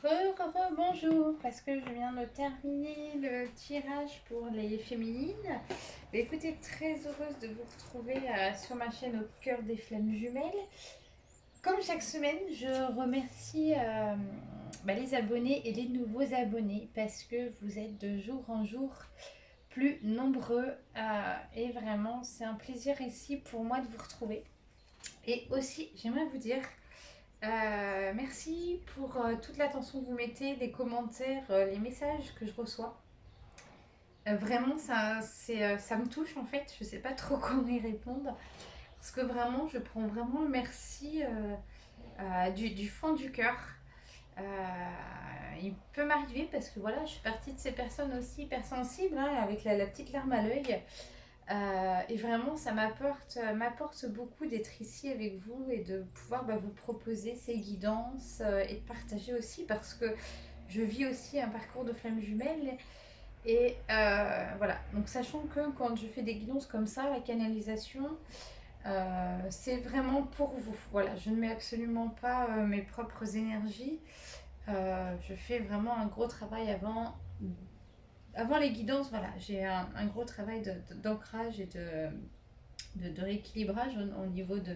Bonjour, parce que je viens de terminer le tirage pour les féminines. Écoutez, très heureuse de vous retrouver sur ma chaîne Au cœur des flammes jumelles. Comme chaque semaine, je remercie les abonnés et les nouveaux abonnés parce que vous êtes de jour en jour plus nombreux et vraiment c'est un plaisir ici pour moi de vous retrouver. Et aussi, j'aimerais vous dire merci pour toute l'attention que vous mettez, les commentaires, les messages que je reçois. Vraiment, ça me touche en fait. Je sais pas trop comment y répondre. Parce que vraiment, je prends vraiment le merci du fond du cœur. Euh, il peut m'arriver parce que voilà, je suis partie de ces personnes aussi hypersensibles, hein, avec la petite larme à l'œil. Et vraiment, ça m'apporte beaucoup d'être ici avec vous et de pouvoir vous proposer ces guidances et de partager aussi parce que je vis aussi un parcours de flamme jumelle. Et voilà, donc sachant que quand je fais des guidances comme ça, la canalisation, c'est vraiment pour vous. Voilà, je ne mets absolument pas mes propres énergies. Je fais vraiment un gros travail avant les guidances. Voilà, j'ai un gros travail d'ancrage et de rééquilibrage au niveau de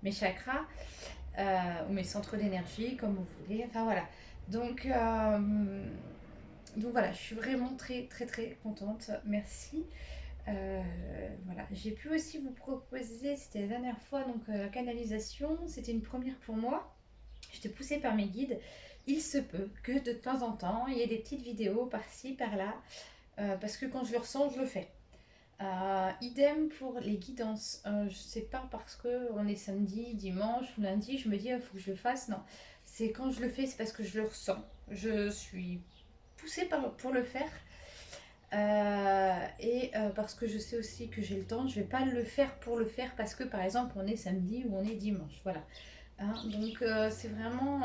mes chakras ou mes centres d'énergie, comme vous voulez. Enfin voilà. Donc, euh, donc voilà, je suis vraiment très très très contente. Merci. Voilà, j'ai pu aussi vous proposer, c'était la dernière fois, donc la canalisation, c'était une première pour moi. J'étais poussée par mes guides. Il se peut que de temps en temps, il y ait des petites vidéos par-ci, par-là, parce que quand je le ressens, je le fais. Idem pour les guidances. Je sais pas parce que on est samedi, dimanche ou lundi, je me dis il faut que je le fasse. Non, c'est quand je le fais, c'est parce que je le ressens. Je suis poussée pour le faire. Parce que je sais aussi que j'ai le temps, je vais pas le faire pour le faire parce que par exemple on est samedi ou on est dimanche. Voilà. Hein, donc c'est vraiment.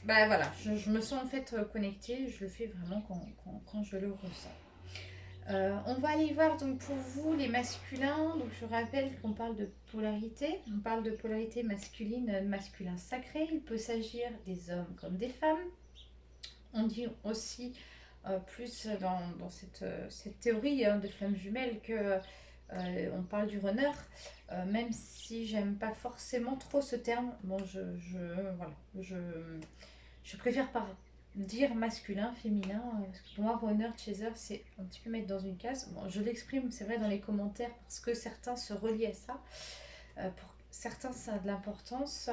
Voilà, je me sens en fait connectée, je le fais vraiment quand je le ressens. On va aller voir donc pour vous les masculins. Donc je rappelle qu'on parle de polarité. On parle de polarité masculine, masculin sacré. Il peut s'agir des hommes comme des femmes. On dit aussi plus dans cette théorie de flamme jumelle que on parle du runner, même si j'aime pas forcément trop ce terme. Bon, voilà, je préfère par dire masculin, féminin, parce que pour moi, runner, chaser, c'est un petit peu mettre dans une case. Bon, je l'exprime, c'est vrai, dans les commentaires, parce que certains se relient à ça. Pour certains, ça a de l'importance.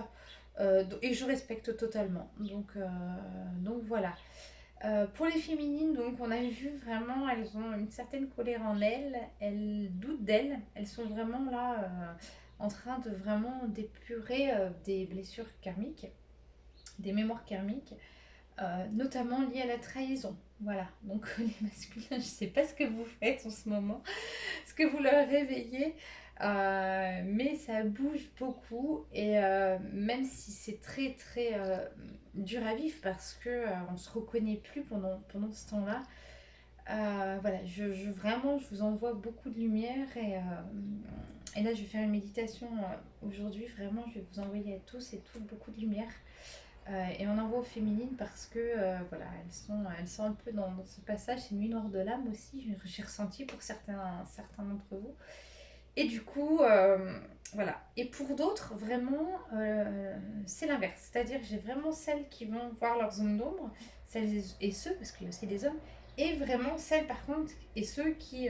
Et je respecte totalement. Donc voilà. Pour les féminines, donc on a vu vraiment, elles ont une certaine colère en elles doutent d'elles, elles sont vraiment là en train de vraiment d'épurer des blessures karmiques, des mémoires karmiques, notamment liées à la trahison. Voilà, donc les masculins, je ne sais pas ce que vous faites en ce moment, ce que vous leur réveillez, mais ça bouge beaucoup et même si c'est très très dur à vivre parce que on se reconnaît plus pendant ce temps-là. Voilà, vraiment, je vous envoie beaucoup de lumière et là, je vais faire une méditation aujourd'hui. Vraiment, je vais vous envoyer à tous et toutes beaucoup de lumière. Et on envoie aux féminines parce que voilà, elles sont un peu dans ce passage. C'est une nuit noire de l'âme aussi. J'ai ressenti pour certains d'entre vous. Et du coup, voilà. Et pour d'autres, vraiment, c'est l'inverse. C'est-à-dire que j'ai vraiment celles qui vont voir leur zone d'ombre, celles et ceux, parce qu'il y a aussi des hommes, et vraiment celles par contre, et ceux qui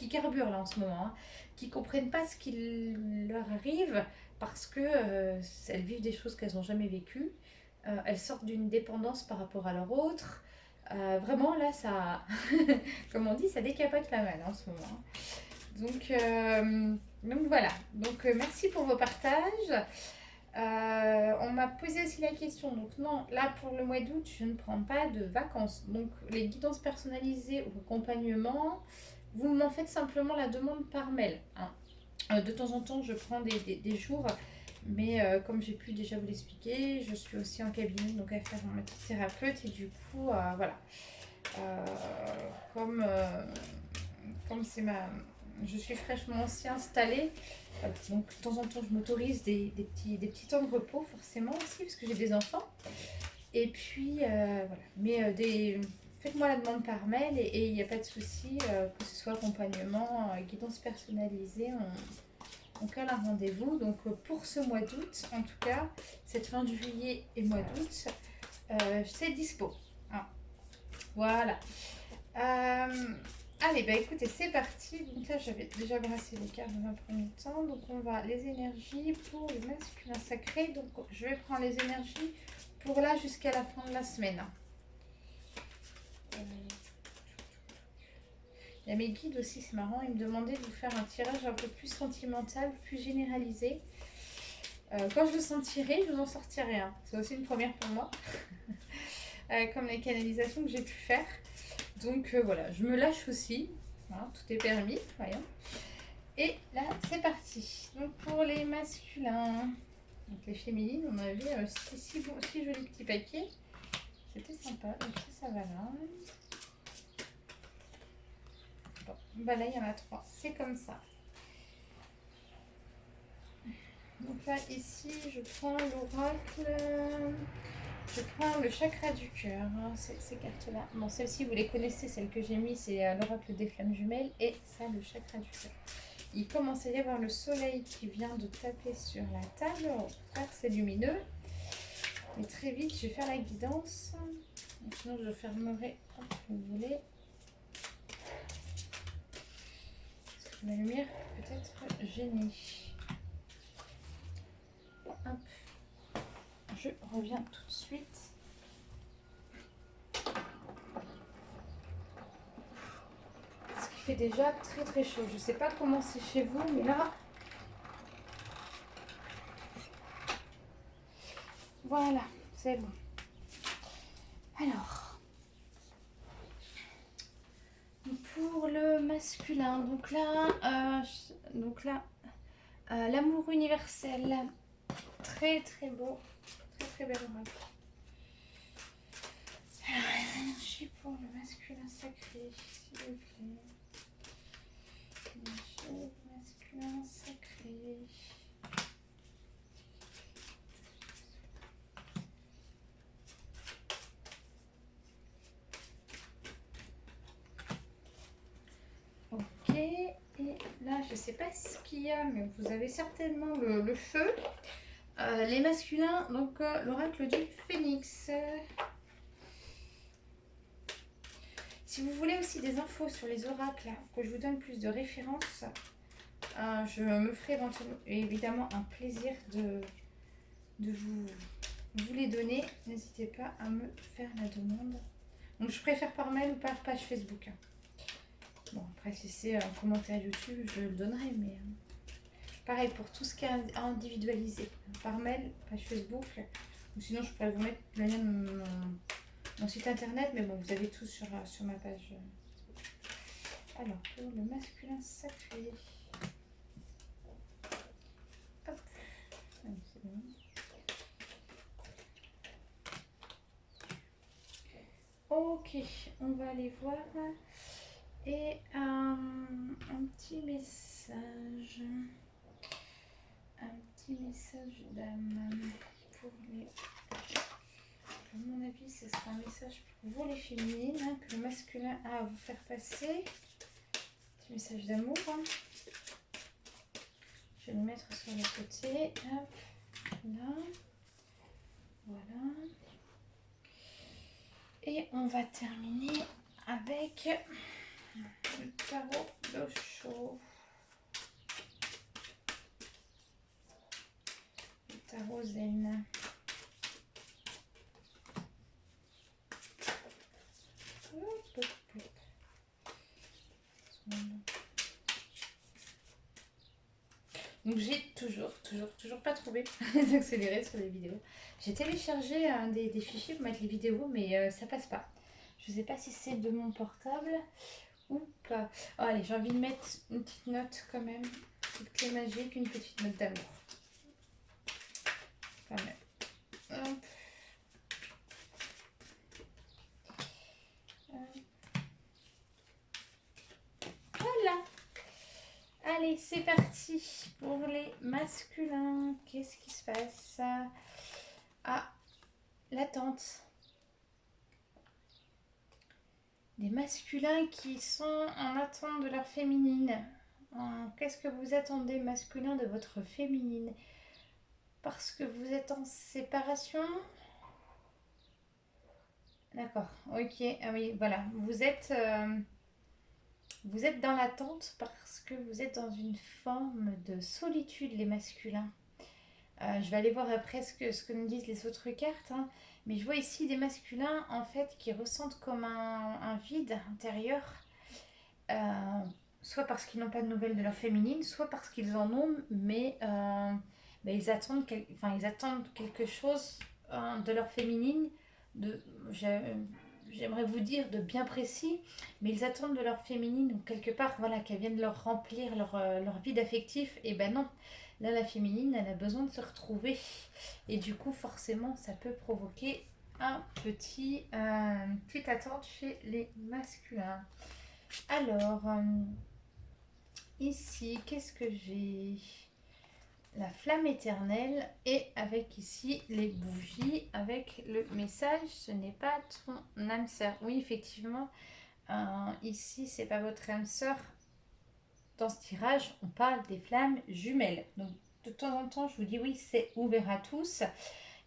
carburent là en ce moment, hein, qui comprennent pas ce qui leur arrive parce que elles vivent des choses qu'elles n'ont jamais vécues. Elles sortent d'une dépendance par rapport à leur autre. Vraiment, là, ça, comme on dit, ça décapote pas mal en ce moment, hein. Donc voilà. Merci pour vos partages. On m'a posé aussi la question. Donc non, là pour le mois d'août, je ne prends pas de vacances. Donc les guidances personnalisées ou accompagnement, vous m'en faites simplement la demande par mail, hein. De temps en temps, je prends des jours, mais comme j'ai pu déjà vous l'expliquer, je suis aussi en cabinet, donc à faire ma petite thérapeute et du coup, voilà. Euh, comme comme c'est je suis fraîchement aussi installée. Donc de temps en temps, je m'autorise des petits temps de repos, forcément aussi, parce que j'ai des enfants. Et puis, voilà. Mais faites-moi la demande par mail et il n'y a pas de souci, que ce soit accompagnement, guidance personnalisée, on cale un rendez-vous. Donc, pour ce mois d'août, en tout cas, cette fin de juillet et mois d'août, c'est dispo. Hein. Voilà. Allez, bah écoutez, c'est parti. Donc là, j'avais déjà brassé les cartes dans un premier temps. Donc, on va les énergies pour le masculin sacré. Donc, je vais prendre les énergies pour là jusqu'à la fin de la semaine. Il y a mes guides aussi, c'est marrant. Ils me demandaient de vous faire un tirage un peu plus sentimental, plus généralisé. Quand je le sentirai, je vous en sortirai un. C'est aussi une première pour moi. Comme les canalisations que j'ai pu faire. Donc voilà, je me lâche aussi. Voilà, tout est permis, voyons. Et là, c'est parti. Donc pour les masculins, donc les féminines, on avait six jolis petits paquets. C'était sympa. Donc ça va là. Bon, bah là, il y en a 3. C'est comme ça. Donc là, ici, je prends l'oracle. Je prends le chakra du cœur, hein, ces cartes-là. Bon, celles-ci, vous les connaissez, celles que j'ai mis, c'est l'oracle des flammes jumelles et ça, le chakra du cœur. Il commence à y avoir le soleil qui vient de taper sur la table. Au contraire, c'est lumineux. Mais très vite, je vais faire la guidance. Donc, sinon, je fermerai quand vous voulez. Parce que la lumière peut être gênée. Hop. Je reviens tout de suite. Ce qui fait déjà très très chaud. Je ne sais pas comment c'est chez vous, mais là... Voilà, c'est bon. Alors, pour le masculin, donc là, l'amour universel, très très beau, très très belle oracle. Alors, les énergies pour le masculin sacré, s'il vous plaît. Énergie masculin sacré. Ok, et là je sais pas ce qu'il y a, mais vous avez certainement le feu. Les masculins, donc l'oracle du phénix. Si vous voulez aussi des infos sur les oracles, que je vous donne plus de références, je me ferai évidemment un plaisir de vous les donner. N'hésitez pas à me faire la demande. Donc je préfère par mail ou par page Facebook. Bon, après si c'est un commentaire YouTube, je le donnerai, mais pareil pour tout ce qui est individualisé. Par mail, page Facebook, ou sinon je pourrais vous mettre le lien de mon site internet, mais bon, vous avez tout sur ma page Facebook. Alors, pour le masculin sacré. Hop. Allez, c'est bon. Ok, on va aller voir. Et un petit message. Un petit message d'âme pour les... À mon avis, ce sera un message pour vous les féminines, hein, que le masculin a à vous faire passer. Petit message d'amour. Hein. Je vais le mettre sur le côté. Hop, là. Voilà. Et on va terminer avec le tarot d'Osho. Le tarot zen. Hop, hop, hop. Donc j'ai toujours pas trouvé d'accélérer sur les vidéos. J'ai téléchargé des fichiers pour mettre les vidéos, mais ça passe pas. Je sais pas si c'est de mon portable ou pas. Oh, allez, j'ai envie de mettre une petite note quand même. Une petite clé magique, une petite note d'amour. Quand même. Hop. Voilà. c'est parti pour les masculins. Qu'est-ce qui se passe? Ah, l'attente. Des masculins qui sont en attente de leur féminine. Qu'est-ce que vous attendez, masculin, de votre féminine? Parce que vous êtes en séparation? D'accord, ok. Ah oui, voilà. Vous êtes dans l'attente parce que vous êtes dans une forme de solitude, les masculins. Je vais aller voir après ce que nous disent les autres cartes, hein. Mais je vois ici des masculins en fait qui ressentent comme un vide intérieur, euh, soit parce qu'ils n'ont pas de nouvelles de leur féminine, soit parce qu'ils en ont, mais ils attendent, ils attendent quelque chose de leur féminine, de, j'aimerais vous dire de bien précis, mais ils attendent de leur féminine ou quelque part voilà qu'elle vienne leur remplir leur vide affectif. Et ben non, là la féminine elle a besoin de se retrouver et du coup forcément ça peut provoquer une petite attente chez les masculins. Alors ici qu'est-ce que j'ai? La flamme éternelle et avec ici les bougies avec le message ce n'est pas ton âme sœur. Oui effectivement, ici c'est pas votre âme sœur. Dans ce tirage on parle des flammes jumelles, donc de temps en temps je vous dis oui c'est ouvert à tous.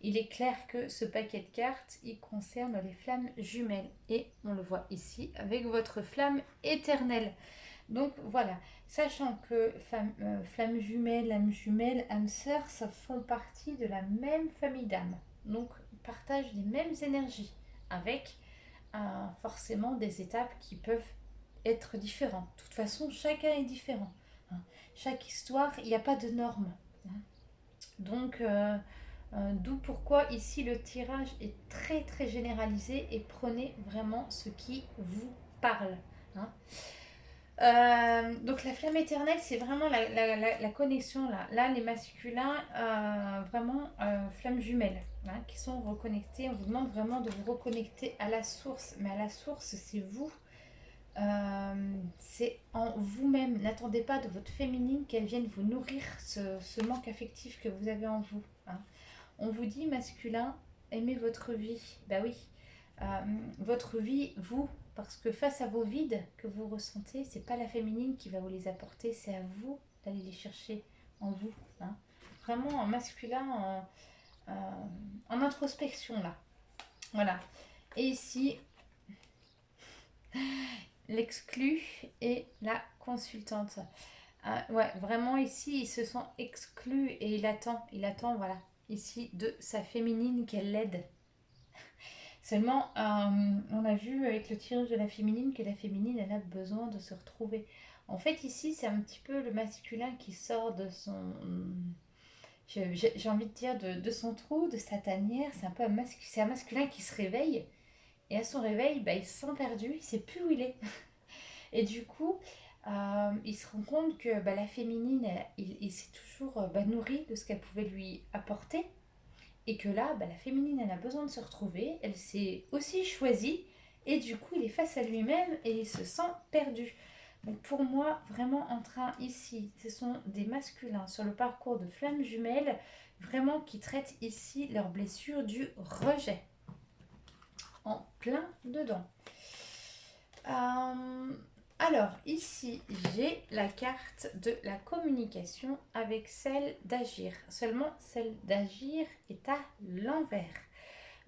Il est clair que ce paquet de cartes il concerne les flammes jumelles et on le voit ici avec votre flamme éternelle. Donc voilà, sachant que flamme jumelle, âme sœur, ça font partie de la même famille d'âmes. Donc partagent les mêmes énergies avec forcément des étapes qui peuvent être différentes. De toute façon, chacun est différent, hein. Chaque histoire, il n'y a pas de normes, hein. Donc, d'où pourquoi ici le tirage est très très généralisé et prenez vraiment ce qui vous parle, hein. Donc la flamme éternelle, c'est vraiment la connexion là. Là, les masculins, vraiment flammes jumelles, hein, qui sont reconnectés. On vous demande vraiment de vous reconnecter à la source. Mais à la source, c'est vous. C'est en vous-même. N'attendez pas de votre féminine qu'elle vienne vous nourrir ce manque affectif que vous avez en vous, hein. On vous dit, masculin, aimez votre vie. Bah oui, votre vie, vous, parce que face à vos vides que vous ressentez, c'est pas la féminine qui va vous les apporter, c'est à vous d'aller les chercher en vous, hein. Vraiment en masculin, en introspection là. Voilà. Et ici, l'exclu et la consultante. Ouais, vraiment ici, il se sent exclu et il attend, voilà, ici de sa féminine qu'elle l'aide. Seulement, on a vu avec le tirage de la féminine que la féminine, elle a besoin de se retrouver. En fait, ici, c'est un petit peu le masculin qui sort de son... J'ai envie de dire de son trou, de sa tanière. C'est un peu un masculin qui se réveille. Et à son réveil, bah, il se sent perdu, il ne sait plus où il est. Et du coup, il se rend compte que bah, la féminine, il s'est toujours nourri de ce qu'elle pouvait lui apporter. Et que là, bah, la féminine, elle a besoin de se retrouver. Elle s'est aussi choisie. Et du coup, il est face à lui-même et il se sent perdu. Donc pour moi, vraiment en train ici, ce sont des masculins sur le parcours de flammes jumelles, vraiment qui traitent ici leur blessure du rejet. En plein dedans. Alors ici j'ai la carte de la communication avec celle d'agir. Seulement celle d'agir est à l'envers.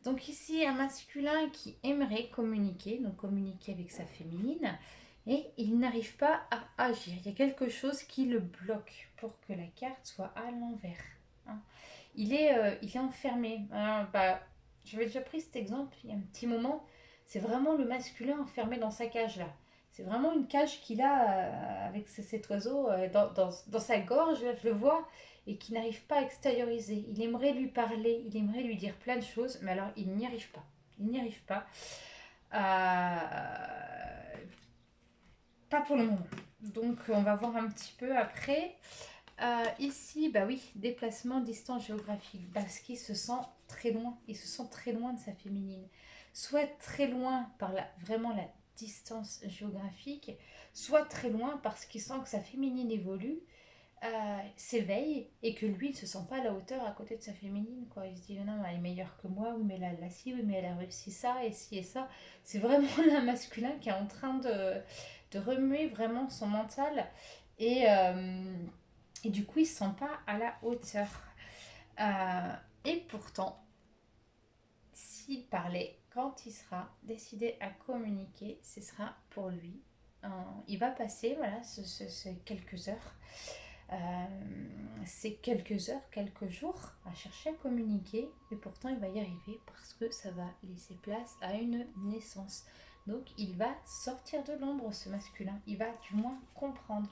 Donc ici un masculin qui aimerait communiquer, donc communiquer avec sa féminine, et il n'arrive pas à agir. Il y a quelque chose qui le bloque pour que la carte soit à l'envers, hein. Il est enfermé. J'avais déjà pris cet exemple il y a un petit moment. C'est vraiment le masculin enfermé dans sa cage là. C'est vraiment une cage qu'il a avec cet oiseau dans sa gorge, là, je le vois, et qui n'arrive pas à extérioriser. Il aimerait lui parler, il aimerait lui dire plein de choses, mais alors il n'y arrive pas. Il n'y arrive pas. Pas pour le moment. Donc on va voir un petit peu après. Ici, bah oui, déplacement, distance géographique, parce qu'il se sent très loin, il se sent très loin de sa féminine. Soit très loin par vraiment la distance géographique, soit très loin parce qu'il sent que sa féminine évolue s'éveille et que lui ne se sent pas à la hauteur à côté de sa féminine, quoi. Il se dit non, elle est meilleure que moi, oui mais elle a ci, oui mais elle a réussi ça et ci et ça. C'est vraiment un masculin qui est en train de remuer vraiment son mental et, euh, et du coup il se sent pas à la hauteur. Euh, et pourtant, s'il parlait, quand il sera décidé à communiquer, ce sera pour lui. Il va passer voilà, ces quelques heures, ces quelques heures, quelques jours à chercher à communiquer, et pourtant il va y arriver parce que ça va laisser place à une naissance. Donc il va sortir de l'ombre, ce masculin, il va du moins comprendre.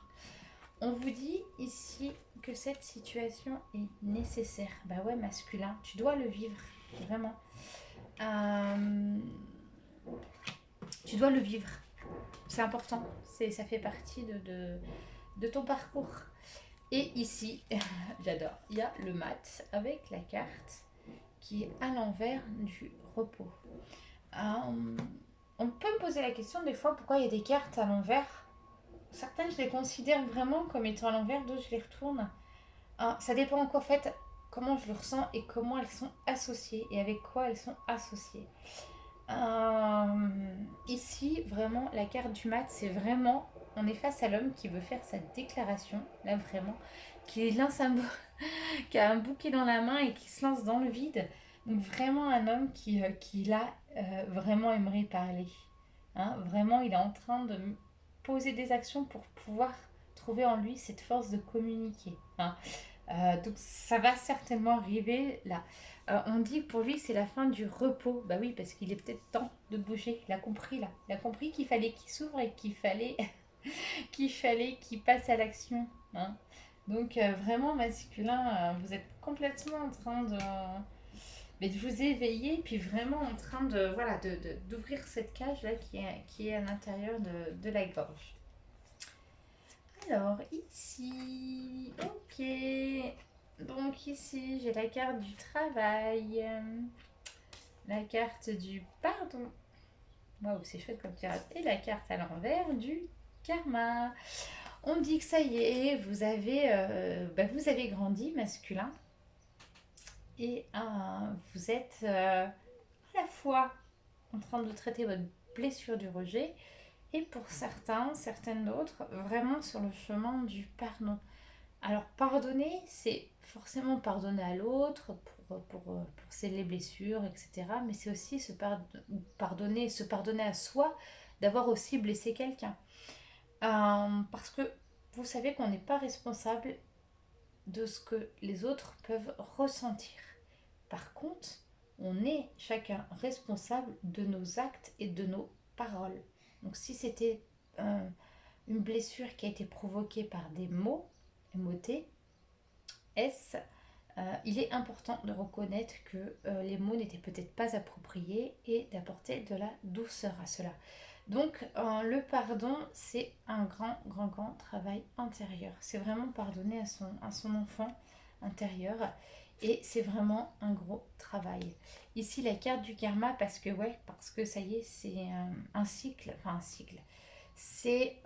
On vous dit ici que cette situation est nécessaire. Bah ouais, masculin, tu dois le vivre, vraiment. Euh, Tu dois le vivre. C'est important. Ça fait partie de ton parcours. Et ici, j'adore, il y a le mat avec la carte qui est à l'envers du repos. On peut me poser la question des fois pourquoi il y a des cartes à l'envers. Certaines, je les considère vraiment comme étant à l'envers, d'autres, je les retourne. Ça dépend en fait comment je le ressens et comment elles sont associées et avec quoi elles sont associées. Ici, vraiment, la carte du mat, c'est vraiment, on est face à l'homme qui veut faire sa déclaration, là vraiment, qui lance qui a un bouquet dans la main et qui se lance dans le vide. Donc vraiment un homme qui là, vraiment aimerait parler. Hein, vraiment, il est en train de poser des actions pour pouvoir trouver en lui cette force de communiquer. Hein. Donc ça va certainement arriver là. On dit que pour lui c'est la fin du repos. Bah oui, parce qu'il est peut-être temps de bouger. Il a compris là. Il a compris qu'il fallait qu'il s'ouvre et qu'il fallait qu'il passe à l'action. Hein. Donc vraiment masculin, vous êtes complètement en train de vous éveiller, puis vraiment en train de voilà d'ouvrir cette cage là qui est à l'intérieur de la gorge. Alors, ici, ok. Donc ici, j'ai la carte du travail, la carte du pardon. Waouh, c'est chouette comme carte. Et la carte à l'envers du karma. On dit que ça y est, vous avez grandi, masculin. Et vous êtes à la fois en train de traiter votre blessure du rejet et pour certains, certaines d'autres, vraiment sur le chemin du pardon. Alors pardonner, c'est forcément pardonner à l'autre pour sceller les blessures, etc. Mais c'est aussi se pardonner à soi d'avoir aussi blessé quelqu'un. Parce que vous savez qu'on n'est pas responsable de ce que les autres peuvent ressentir. Par contre, on est chacun responsable de nos actes et de nos paroles. Donc si c'était une blessure qui a été provoquée par des mots, MOT, S, il est important de reconnaître que les mots n'étaient peut-être pas appropriés et d'apporter de la douceur à cela. Donc le pardon, c'est un grand travail intérieur. C'est vraiment pardonner à son enfant intérieur et c'est vraiment un gros travail. Ici la carte du karma parce que ça y est, c'est un cycle, enfin un cycle. C'est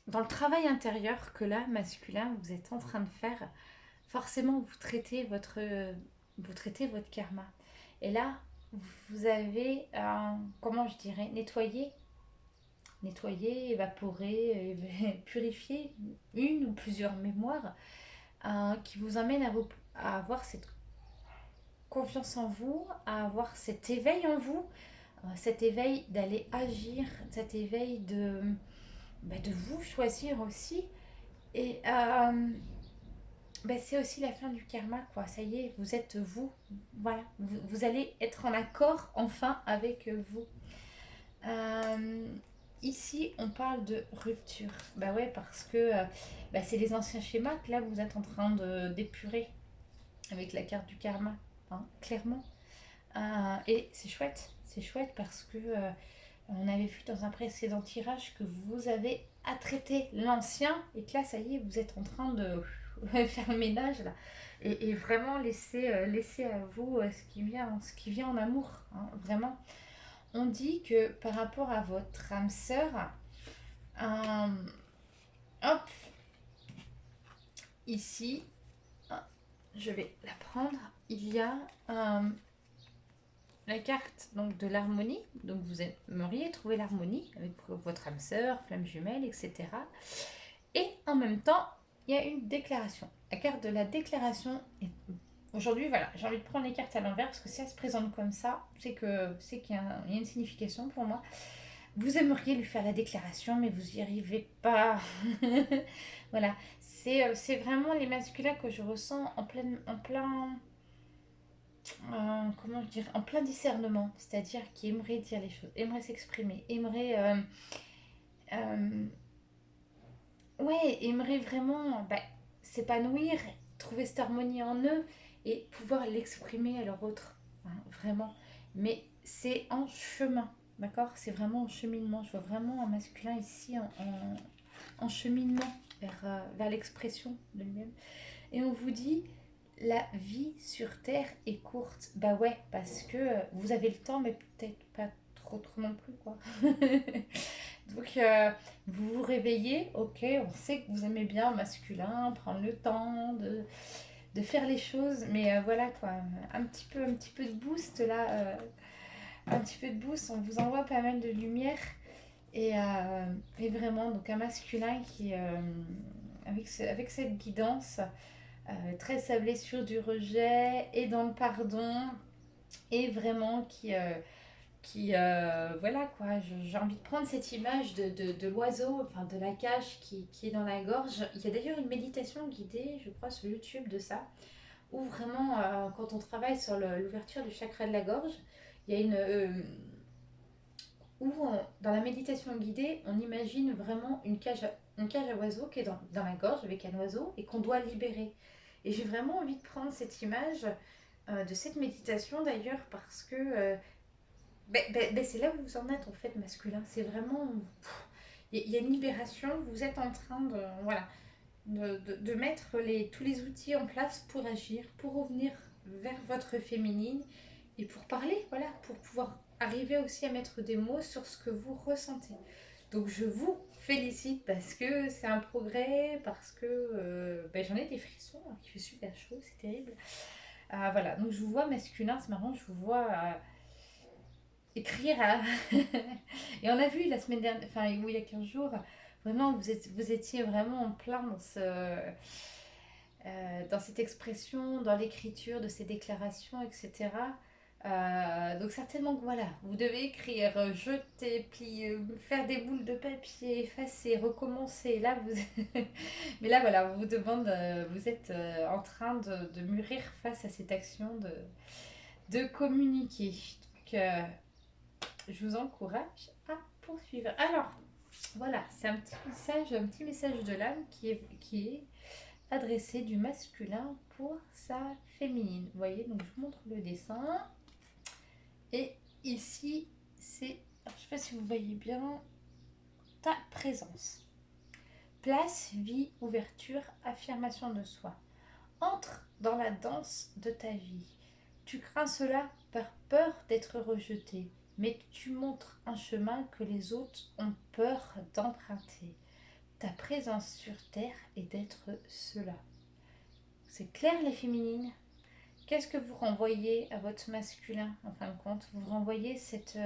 dans le travail intérieur que là, masculin, vous êtes en train de faire, forcément vous traitez votre karma. Et là, vous avez, comment je dirais, nettoyer, évaporer, purifier une ou plusieurs mémoires qui vous amènent à avoir cette confiance en vous, à avoir cet éveil en vous, cet éveil d'aller agir, cet éveil de vous choisir aussi. Et c'est aussi la fin du karma, quoi. Ça y est, vous êtes vous. Voilà, vous allez être en accord enfin avec vous. Ici, on parle de rupture. Bah ouais, parce que c'est les anciens schémas que là, vous êtes en train d'épurer avec la carte du karma, hein, clairement. Et c'est chouette parce que on avait vu dans un précédent tirage que vous avez à traiter l'ancien et que là, ça y est, vous êtes en train de faire le ménage là et vraiment laisser à vous ce qui vient en amour, hein, vraiment. On dit que par rapport à votre âme sœur, Hop, ici, je vais la prendre. Il y a la carte donc de l'harmonie. Donc vous aimeriez trouver l'harmonie avec votre âme sœur, flamme jumelle, etc. Et en même temps, il y a une déclaration. La carte de la déclaration est... Aujourd'hui, voilà, j'ai envie de prendre les cartes à l'envers parce que si elle se présente comme ça, c'est qu'il y a une signification pour moi. Vous aimeriez lui faire la déclaration, mais vous n'y arrivez pas. Voilà, c'est vraiment les masculins que je ressens comment dire, en plein discernement. C'est-à-dire qui aimeraient dire les choses, aimeraient s'exprimer, euh, ouais, aimeraient vraiment s'épanouir, trouver cette harmonie en eux et pouvoir l'exprimer à leur autre. Hein, vraiment. Mais c'est en chemin, d'accord? C'est vraiment en cheminement. Je vois vraiment un masculin ici en cheminement vers l'expression de lui-même. Et on vous dit, la vie sur Terre est courte. Bah ouais, parce que vous avez le temps, mais peut-être pas trop non plus, quoi. Donc, vous vous réveillez, ok, on sait que vous aimez bien masculin, prendre le temps de faire les choses, mais voilà quoi, un petit peu de boost là, un petit peu de boost, on vous envoie pas mal de lumière et vraiment, donc un masculin qui, avec cette guidance, très sa blessure du rejet et dans le pardon, et vraiment voilà quoi, j'ai envie de prendre cette image de l'oiseau, enfin de la cage qui est dans la gorge. Il y a d'ailleurs une méditation guidée, je crois, sur YouTube de ça, où vraiment, quand on travaille sur l'ouverture du chakra de la gorge, il y a dans la méditation guidée, on imagine vraiment une cage à oiseaux qui est dans la gorge avec un oiseau et qu'on doit libérer. Et j'ai vraiment envie de prendre cette image de cette méditation d'ailleurs parce que c'est là où vous en êtes en fait masculin. C'est vraiment... Il y a une libération, vous êtes en train de, voilà, de mettre tous les outils en place pour agir, pour revenir vers votre féminine et pour parler, voilà, pour pouvoir arriver aussi à mettre des mots sur ce que vous ressentez. Donc je vous félicite parce que c'est un progrès, parce que j'en ai des frissons, hein, il fait super chaud, c'est terrible. Voilà, donc je vous vois masculin, c'est marrant, je vous vois écrire à... Et on a vu la semaine dernière, enfin il y a 15 jours, vraiment vous étiez vraiment en plein dans cette expression, dans l'écriture de ces déclarations, etc. Donc certainement que voilà, vous devez écrire, jeter, plier, faire des boules de papier, effacer, recommencer. Là, mais là voilà, on vous demande, vous êtes en train de mûrir face à cette action de communiquer. Donc, je vous encourage à poursuivre. Alors, voilà, c'est un petit message de l'âme qui est adressé du masculin pour sa féminine. Vous voyez, donc je vous montre le dessin. Et ici, c'est, je ne sais pas si vous voyez bien, ta présence. Place, vie, ouverture, affirmation de soi. Entre dans la danse de ta vie. Tu crains cela par peur d'être rejeté, mais tu montres un chemin que les autres ont peur d'emprunter. Ta présence sur terre est d'être cela. C'est clair les féminines? Qu'est-ce que vous renvoyez à votre masculin en fin de compte? Vous renvoyez cette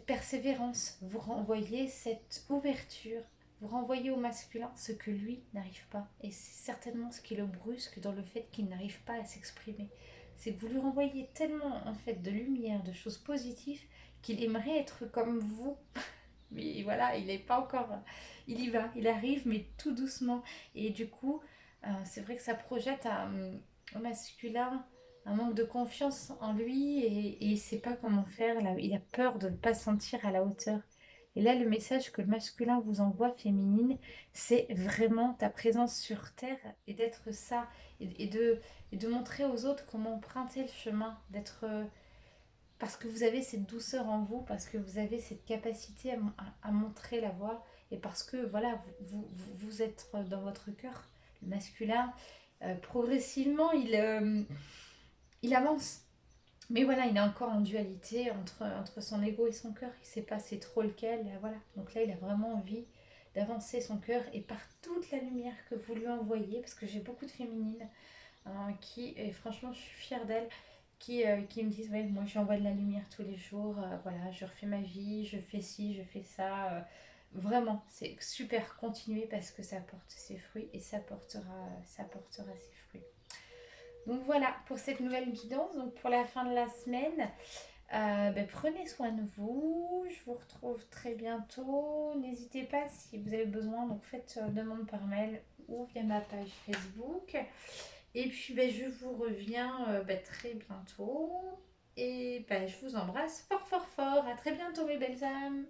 persévérance, vous renvoyez cette ouverture, vous renvoyez au masculin ce que lui n'arrive pas. Et c'est certainement ce qui le brusque dans le fait qu'il n'arrive pas à s'exprimer. C'est que vous lui renvoyez tellement en fait de lumière, de choses positives, qu'il aimerait être comme vous. Mais voilà, il n'est pas encore... Il y va, il arrive, mais tout doucement. Et du coup, c'est vrai que ça projette au masculin un manque de confiance en lui et il ne sait pas comment faire. Là, il a peur de ne pas se sentir à la hauteur. Et là, le message que le masculin vous envoie, féminine, c'est vraiment ta présence sur Terre et d'être ça. Et de montrer aux autres comment emprunter le chemin, d'être... parce que vous avez cette douceur en vous, parce que vous avez cette capacité à montrer la voie, et parce que voilà, vous êtes dans votre cœur, le masculin, progressivement, il avance. Mais voilà, il est encore en dualité entre son ego et son cœur. Il ne sait pas c'est trop lequel. Voilà. Donc là, il a vraiment envie d'avancer son cœur et par toute la lumière que vous lui envoyez, parce que j'ai beaucoup de féminines qui, et franchement, je suis fière d'elles, qui me disent, ouais, moi, j'envoie de la lumière tous les jours. Voilà, je refais ma vie, je fais ci, je fais ça. Vraiment, c'est super. Continuer parce que ça porte ses fruits et ça portera ses fruits. Donc voilà pour cette nouvelle guidance. Donc pour la fin de la semaine, prenez soin de vous. Je vous retrouve très bientôt. N'hésitez pas si vous avez besoin. Donc faites demande par mail ou via ma page Facebook. Et puis je vous reviens très bientôt. Et je vous embrasse fort fort fort. À très bientôt mes belles âmes.